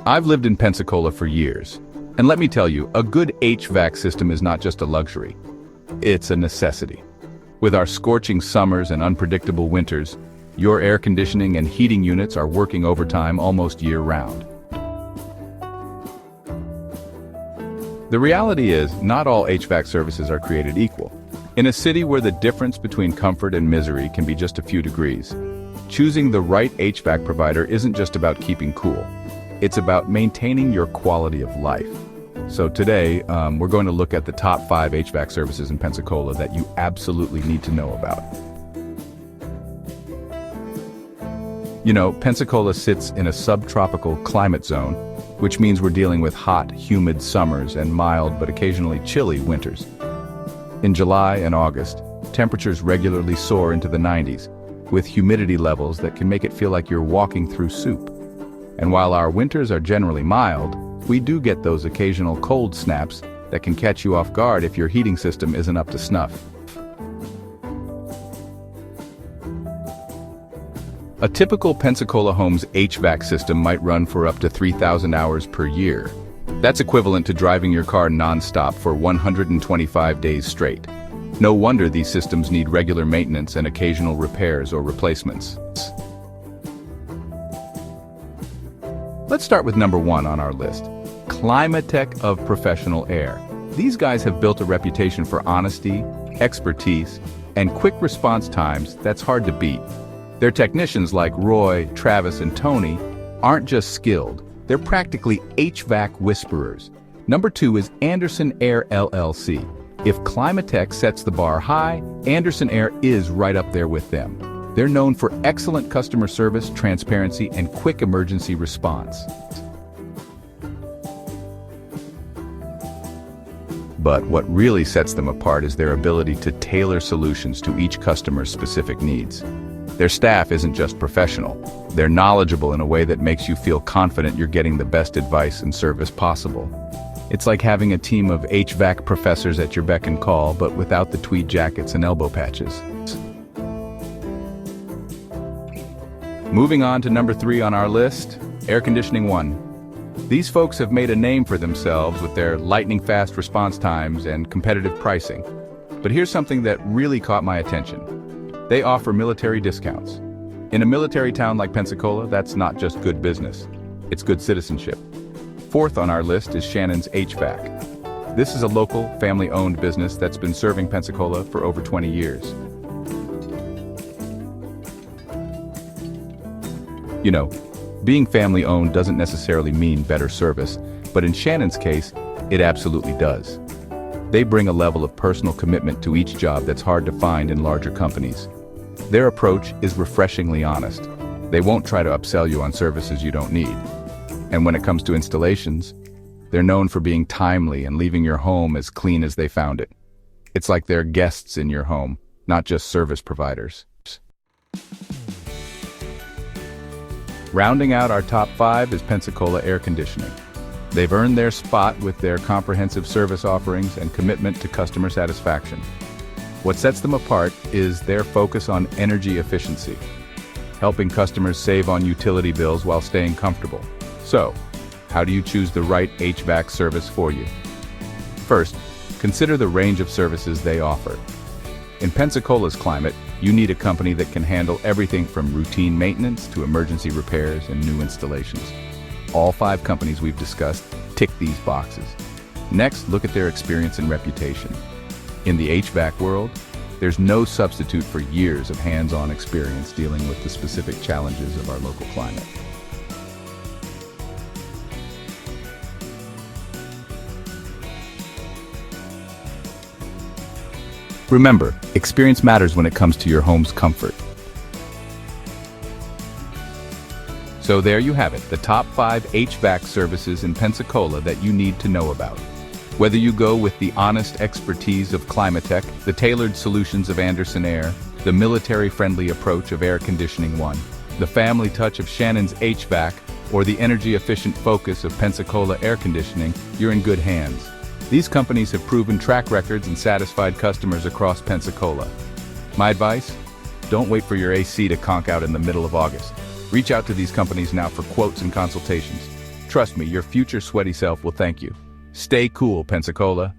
I've lived in Pensacola for years, and let me tell you, a good HVAC system is not just a luxury. It's a necessity. With our scorching summers and unpredictable winters, your air conditioning and heating units are working overtime almost year-round. The reality is, not all HVAC services are created equal. In a city where the difference between comfort and misery can be just a few degrees, choosing the right HVAC provider isn't just about keeping cool. It's about maintaining your quality of life. So today, we're going to look at the top 5 HVAC services in Pensacola that you absolutely need to know about. You know, Pensacola sits in a subtropical climate zone, which means we're dealing with hot, humid summers and mild but occasionally chilly winters. In July and August, temperatures regularly soar into the 90s, with humidity levels that can make it feel like you're walking through soup. And while our winters are generally mild, we do get those occasional cold snaps that can catch you off guard if your heating system isn't up to snuff. A typical Pensacola home's HVAC system might run for up to 3,000 hours per year. That's equivalent to driving your car non-stop for 125 days straight. No wonder these systems need regular maintenance and occasional repairs or replacements. Let's start with number 1 on our list. Climatech of Professional Air. These guys have built a reputation for honesty, expertise, and quick response times that's hard to beat. Their technicians like Roy, Travis, and Tony aren't just skilled, they're practically HVAC whisperers. Number 2 is Anderson Air LLC. If Climatech sets the bar high, Anderson Air is right up there with them. They're known for excellent customer service, transparency, and quick emergency response. But what really sets them apart is their ability to tailor solutions to each customer's specific needs. Their staff isn't just professional, they're knowledgeable in a way that makes you feel confident you're getting the best advice and service possible. It's like having a team of HVAC professors at your beck and call, but without the tweed jackets and elbow patches. Moving on to number 3 on our list, Air Conditioning One. These folks have made a name for themselves with their lightning-fast response times and competitive pricing. But here's something that really caught my attention. They offer military discounts. In a military town like Pensacola, that's not just good business, it's good citizenship. 4th on our list is Shannon's HVAC. This is a local, family-owned business that's been serving Pensacola for over 20 years. You know, being family-owned doesn't necessarily mean better service, but in Shannon's case, it absolutely does. They bring a level of personal commitment to each job that's hard to find in larger companies. Their approach is refreshingly honest. They won't try to upsell you on services you don't need. And when it comes to installations, they're known for being timely and leaving your home as clean as they found it. It's like they're guests in your home, not just service providers. Rounding out our top 5 is Pensacola Air Conditioning. They've earned their spot with their comprehensive service offerings and commitment to customer satisfaction. What sets them apart is their focus on energy efficiency, helping customers save on utility bills while staying comfortable. So, how do you choose the right HVAC service for you? First, consider the range of services they offer. In Pensacola's climate, you need a company that can handle everything from routine maintenance to emergency repairs and new installations. All 5 companies we've discussed tick these boxes. Next, look at their experience and reputation. In the HVAC world, there's no substitute for years of hands-on experience dealing with the specific challenges of our local climate. Remember, experience matters when it comes to your home's comfort. So there you have it, the top 5 HVAC services in Pensacola that you need to know about. Whether you go with the honest expertise of Climatech, the tailored solutions of Anderson Air, the military-friendly approach of Air Conditioning One, the family touch of Shannon's HVAC, or the energy-efficient focus of Pensacola Air Conditioning, you're in good hands. These companies have proven track records and satisfied customers across Pensacola. My advice? Don't wait for your AC to conk out in the middle of August. Reach out to these companies now for quotes and consultations. Trust me, your future sweaty self will thank you. Stay cool, Pensacola.